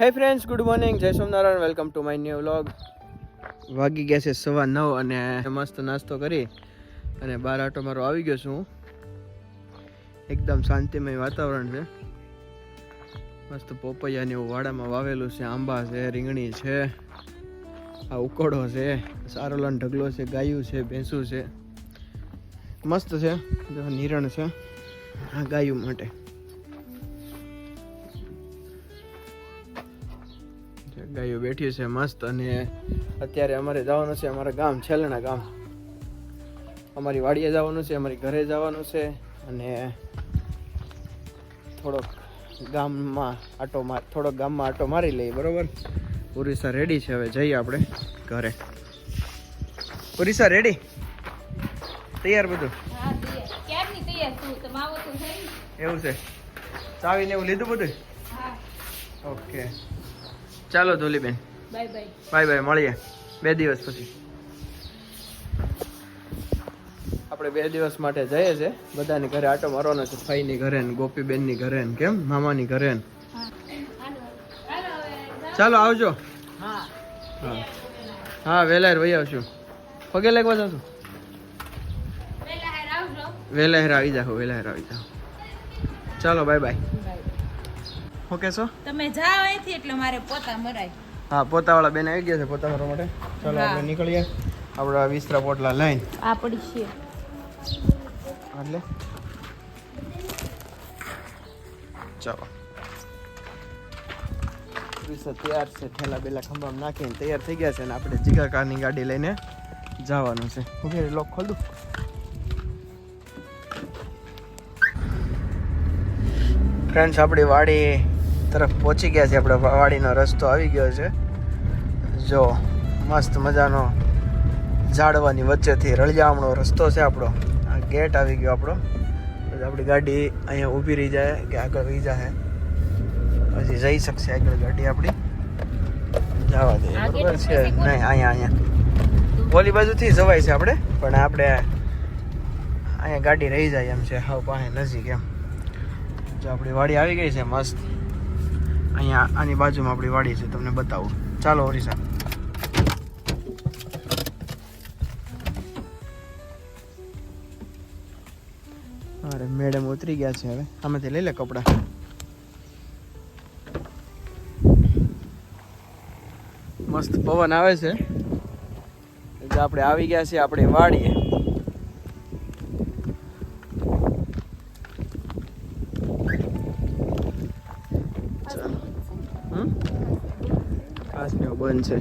હે friends, good morning, જય Somnarayan, welcome to my new vlog. વાગી ગયા છે 9:15 અને મસ્ત નાસ્તો કરી અને બહાર આટો મારો આવી ગયો છું. એકદમ શાંતિમય વાતાવરણ છે. મસ્ત પોપૈયાને એવું વાડામાં વાવેલું છે, આંબા છે, રીંગણી છે, આ ઉકોડો છે, સારોલાન ઢગલો છે, ગાયું છે, ભેંસું છે, મસ્ત છે. નિરણ છે આ ગાયું માટે. ગાયો બેઠી છે મસ્ત. અને અત્યારે અમારે જવાનું છે અમારા ગામ છેલ્લણા ગામ. અમારી વાડીએ જવાનું છે, અમારી ઘરે જવાનું છે અને થોડોક ગામમાં આટો મારી લઈએ. બરોબર, ઉરીસા રેડી છે, હવે જઈએ આપણે ઘરે. ઉરીસા રેડી? તૈયાર બધું? એવું છે? ચાવીને એવું લીધું બધું? ઓકે, ચાલો ધોલીબેન, બાય બાય, મળીએ 2 દિવસ પછી. આપણે 2 દિવસ માટે જઈએ છે, બધાની ઘરે આટો મારવાનો છે. ફાઈની ઘરે ને ગોપીબેનની ઘરે ને કેમ મામાની ઘરે ને. ચાલો આવજો. હા વેલાર વહી આવશું. પગે લાગવા જશું? વેલાહેર આવી જાઓ, વેલાહેર આવી જાઓ. ચાલો બાય બાય. ઓકે છો તમે જાઓ અહીંથી એટલે મારે પોતા મરાય. હા, પોતાવાળા બેન આવી ગયા છે પોતા મારવા માટે. ચાલો આપણે નીકળીએ. આપણા વિસ્તરા પોટલા લઈને આ પડી છે એટલે ચાલો. તૈયાર છે, ઠેલા બેલા ખંભામાં નાખીને તૈયાર થઈ ગયા છે અને આપણે જીગા કારની ગાડી લઈને જવાનું છે. હું લોક ખોલ દઉં. ફ્રેન્ડ્સ, આપણી વાડી તરફ પહોંચી ગયા છે. આપણે વાડીનો રસ્તો આવી ગયો છે. જો મસ્ત મજાનો ઝાડવાની વચ્ચેથી રળિયામણો રસ્તો છે આપણો. આ ગેટ આવી ગયો આપણો. આપણી ગાડી અહીંયા ઊભી રહી જાય કે આગળ રહી જાય પછી જઈ શકશે આગળ ગાડી આપણી. જવા દે બરોબર છે? નહીં, અહીંયા ઓલી બાજુથી જવાય છે આપણે, પણ આપણે અહીંયા ગાડી રહી જાય એમ છે, હાવ પાસે નજીક એમ. જો આપણી વાડી આવી ગઈ છે મસ્ત. અહીંયા આની બાજુમાં આપણી વાડી છે, તમને બતાવું. ચાલો ઓરિસા. અરે મેડમ ઉતરી ગયા છે. હવે આમાંથી લઈ લે કપડા. મસ્ત પવન આવે છે. એટલે આપણે આવી ગયા છીએ આપણી વાડીએ. બંધ છે.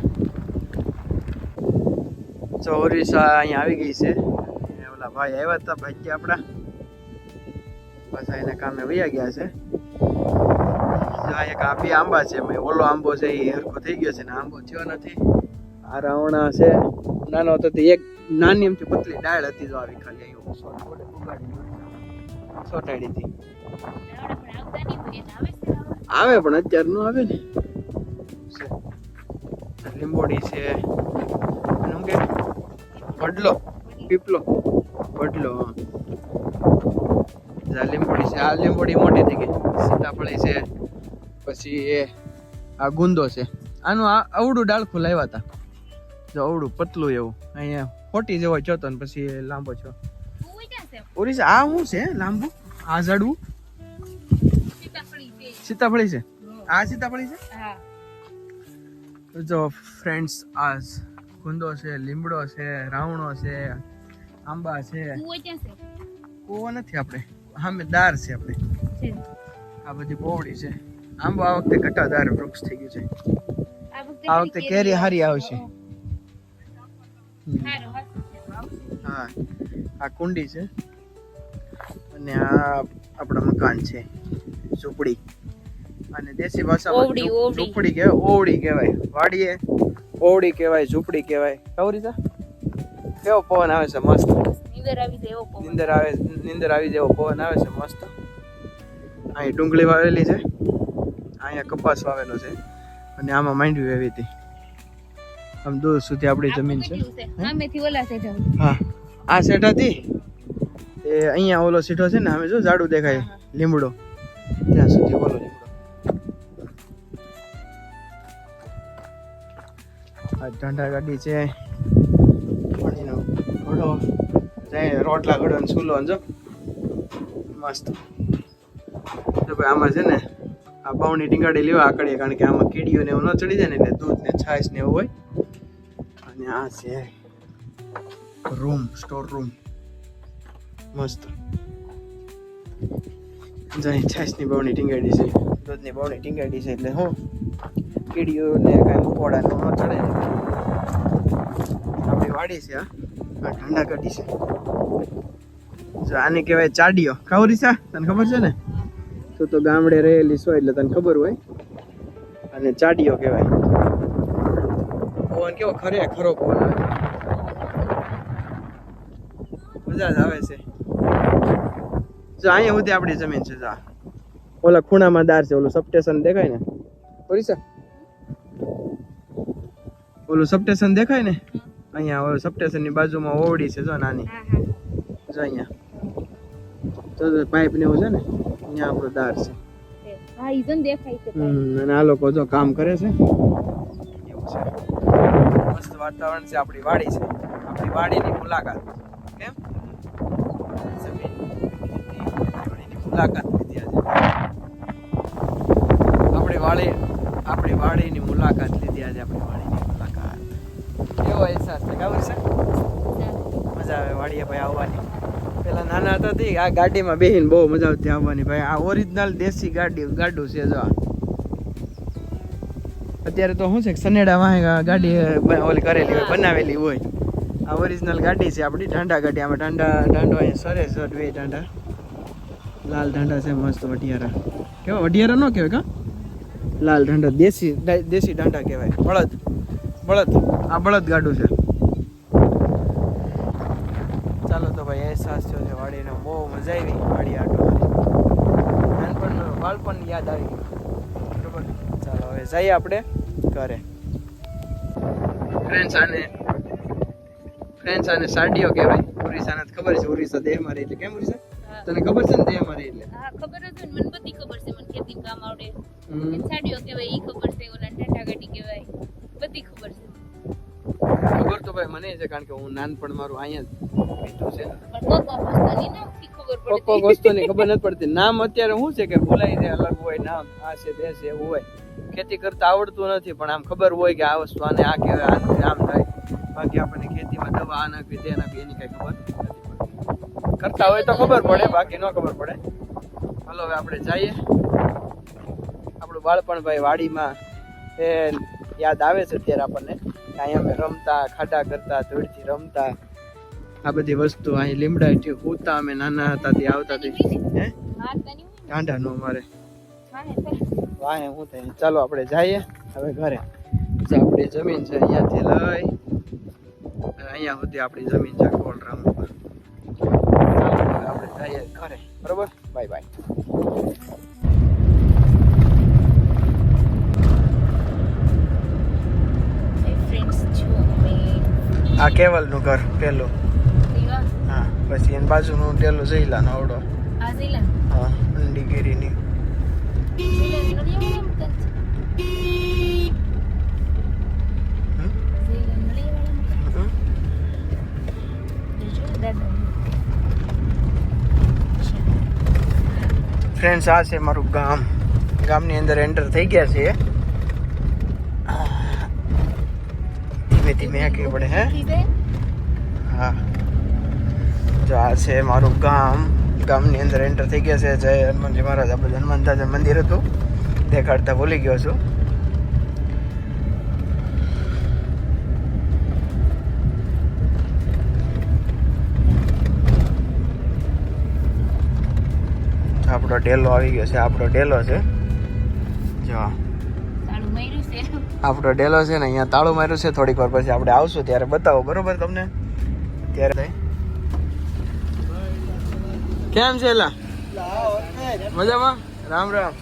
તો ઓરિસા અહીંયા આવી ગઈ છે. ઓલા ભાઈ આવ્યા હતા, ભાઈ આપણા પાછા એના કામે વયા ગયા છે. એક આ 2 આંબા છે. ઓલો આંબો છે એ હરખો થઈ ગયો છે ને આંબો થયો નથી. આ રાવણા છે, નાનો હતો તે એક નાની એમથી પતલી ડાળ હતી. જો આવી ખાલી સોટાડી હતી. આવે પણ અત્યારે નો આવે ને. લીંબોડી છે, શું કે વડલો, પીપલો, વડલો. આ લીંબોડી છે. આ લીંબોડી મોટી થઈ ગઈ. સીતાફળી છે, પછી આ ગુંદો છે. આનું આ અવડું ડાળખું લાવ્યા હતા. જો અવડું પતલું એવું. અહીંયા 40 જેવો છો તો પછી લાંબો છો. ઓરિસા આ શું છે લાંબુ? આ ઝાડવું સીતાફળી છે. આ સીતાફળી છે. જો ફ્રેન્ડ્સ, આ ગુંદો છે, લીમડો છે, રાવણો છે, આંબા છે. કૂવો નથી આપણે, સામેદાર છે આપણે. આ બધી પોવડી છે. આંબો આ વખતે ઘટાદાર વૃક્ષ થઈ ગયું છે. આ વખતે કેરી હારી આવશે. હા, આ કુંડી છે અને આ આપણા મકાન છે, ઝૂંપડી. અને દેશી ભાષામાં ઝૂંપડી કહેવાય, ઓવડી કહેવાય. વાડીએ ઓવડી કહેવાય, ઝૂંપડી કહેવાય. ખબર છે? કેવો પવન આવે છે મસ્ત. નીંદર આવી જેવો પવન આવે છે મસ્ત. અહીં ડુંગળી વાવેલી છે, અહીંયા કપાસ વાવેલો છે અને આમાં માંડવી વાવી હતી. આમ દૂર સુધી આપણી જમીન છે. હા, આ શેઠાથી એ અહીંયા ઓલો સીધો છે ને, અમે જો ઝાડું દેખાય લીમડો, ત્યાં સુધી ઓલો લીમડો. આ ઢાંઢા ગાડી છે પાણીનો ઘડો જાય રોટલા ઘડો ને ચૂલો જો મસ્ત. તો ભાઈ આમાં છે ને આ બાવણી ટીંગાડી લેવા આકડીએ, કારણ કે આમાં કીડીઓ ને એવું ન ચડી જાય ને એટલે દૂધ ને છાશ ને એવું હોય. અને આ છે રૂમ, સ્ટોર રૂમ મસ્ત. જાય છાશની બાવણી ટીંગાડી છે, દૂધની બાવણી ટીંગાડી છે, એટલે હું કીડીઓ ને કાંઈ મકોડા ને ન ચડે ને. આપણી વાડી છે. આ ઠંડા કાઢી છે. જો આને કહેવાય ચાડીઓ. ખાવ રીસા, તને ખબર છે ને? તો ગામડે રહેલી છો એટલે તને ખબર હોય. અને ચાડીઓ કહેવાય. પવન કેવો ખરો પવન આવે, મજા જ આવે છે. જો અહીંયા સુધી આપણી જમીન છે. જા ઓલા ખૂણામાં દાર છે, ઓલું સબસ્ટેશન દેખાય ને ઓરિસા, ઓલું સબસ્ટેશન દેખાય ને અહીંયા, સબસ્ટેશન ની બાજુમાં ઓવડી છે જો નાની. જો અહીંયા તો પાઇપ ને એવું છે ને, અહીંયા આપણો દાર છે. હા ઈ જન દેખાય છે. અને આ લોકો જો કામ કરે છે એવું છે. મસ્ત વાતાવરણ છે. આપણી વાડી છે, આપણી વાડીની મુલાકાત. કેમ જમીન વાડીની મુલાકાત લીધી આજે. આપણી વાડીની મુલાકાત લીધી આજે. આપણી વાડીની મુલાકાત કેવો અહેસાસ છે? ખબર છે? મજા આવે વાડીએ ભાઈ આવવાની. પેલા નાના હતા તે આ ગાડીમાં બેહીને બહુ મજા આવતી આવવાની ભાઈ. આ ઓરિજિનલ દેશી ગાડું છે જો. અત્યારે તો શું છે કે સનેડા વાહે ગાડી ઓલી કરેલી હોય, બનાવેલી હોય. આ ઓરિજિનલ ગાડી છે આપણી, ઢાંડા ગાડી. આમાં ઢાંડો અહીંયા સરે સર બે ઢાંડા, લાલ ઢાંડા છે મસ્ત. વઢિયારા કેવા? વઢિયારા ન કહેવાય કા, લાલ ઢાંડા દેશી ઢાંડા કહેવાય. બળદ આ બળદ ગાડું છે. ચાલો તો ભાઈ અહેસાસ થયો છે વાડીનો. બહુ મજા આવી વાડી આટો. નાનપણનું બાળપણ યાદ આવી ગયું. બરોબર, ચાલો હવે જઈએ આપણે ઘરે. ફ્રેન્ડ્સ આને સાડીઓ કહેવાય. ઉડીસાને ખબર છે, ઉડીસા દેહ મારી એટલે. કેમ ઉડીસા તને ખબર છે ને દેહ મારી એટલે? હા ખબર હતી મને, બધી ખબર છે. મને ખેતી કામ આવડે, સાડીઓ કહેવાય ઈ ખબર છે, ઓલા ટાટા ગાડી કહેવાય, બધી ખબર છે. ખબર તો ભાઈ મને છે, કારણ કે હું નાનપણ મારું અહીંયા બીતું છે. કોક વસ્તુની કોક વસ્તુની ન ખબર પડતી. ખબર નથી પડતી. નામ અત્યારે શું છે કે ભૂલાઈ જાય, અલગ હોય નામ. આ છે તે છે એવું હોય. ખેતી કરતા આવડતું નથી, પણ આમ ખબર હોય કે આ વસ્તુ આને આ કહેવાય, આમ થાય. બાકી આપણને ખેતીમાં દવા આ નાખવી તે નાખવી એની કઈ ખબર નથી પડતી. કરતા હોય તો ખબર પડે, બાકી ન ખબર પડે. હાલો હવે આપણે જઈએ. આપણું બાળપણ ભાઈ વાડીમાં એ યાદ આવે છે અત્યારે આપણને. અહીંયા અમે રમતા, ખાડા કરતા, ધૂળથી રમતા, આ બધી વસ્તુ. અહીં લીમડા ઉતા અમે નાના હતા તે આવતા તે. હે ઢાંઢા નો મારે વાહે શું થાય. ચાલો આપણે જઈએ હવે ઘરે. જે આપણી જમીન છે અહીંયાથી લઈ અહીંયા સુધી આપણી જમીન છે કોલરામ. ચાલો હવે આપણે જઈએ ઘરે. બરોબર, બાય બાય. આ કેવલનું ઘર પેલું. હા, પછી એની બાજુનું પેલું જઈલાનો આવડો. હા, ઊંડીગીરીની. ફ્રેન્ડ્સ આ છે મારું ગામ. ગામની અંદર એન્ટર થઈ ગયા છે. ધીમે ધીમે આંકી પડે. હે હા, જો આ છે મારું ગામ. ગામની અંદર એન્ટર થઈ ગયા છે. જય હનુમાનજી મહારાજ. આ બધું હનુમાન દાદા મંદિર હતું, દેખાડતા ભૂલી ગયો છું. આપણો ડેલો આવી ગયો છે. આપણો ડેલો છે જો, આપણો ડેલો છે ને અહીંયા તાળું માર્યું છે. થોડીક વાર પછી આપણે આવશું ત્યારે બતાવો. બરોબર તમને ત્યારે. કેમ છે એલા? મજામાં? રામ રામ.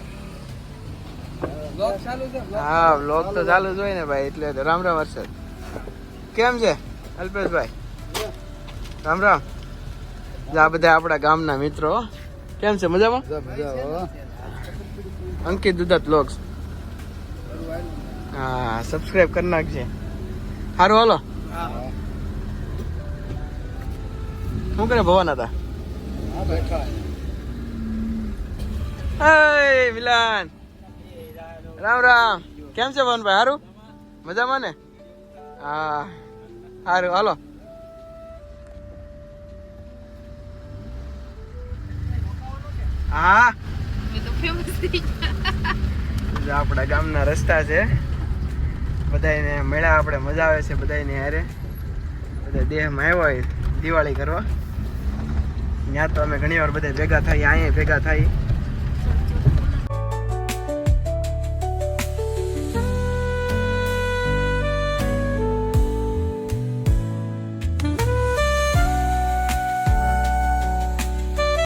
હા, વ્લોગ તો ચાલુ જ હોય ને ભાઈ, એટલે રામ રામ. હર્ષદ કેમ છે? અલ્પેશભાઈ રામ રામ. આ બધા આપણા ગામના મિત્રો. કેમ છે? મજામાં? અંકિત દુધાત વ્લોગ્સ. હા, સબસ્ક્રાઇબ કરી નાખજે. સારું હાલો. શું કરે ભવન હતા? હે મિલન, રામ રામ. કેમ છે ભવનભાઈ? સારું મજામાં ને? હા સારું હાલો. હા મેં તો ફેમસ થઈ ગયા. આપણા ગામના રસ્તા છે, બધાને મળ્યા આપણે, મજા આવે છે બધાને હારે. બધા દેહમાં આવ્યા હોય દિવાળી કરવા. ત્યાં તો અમે ઘણી વાર બધા ભેગા થઈ, અહીંયા ભેગા થઈ.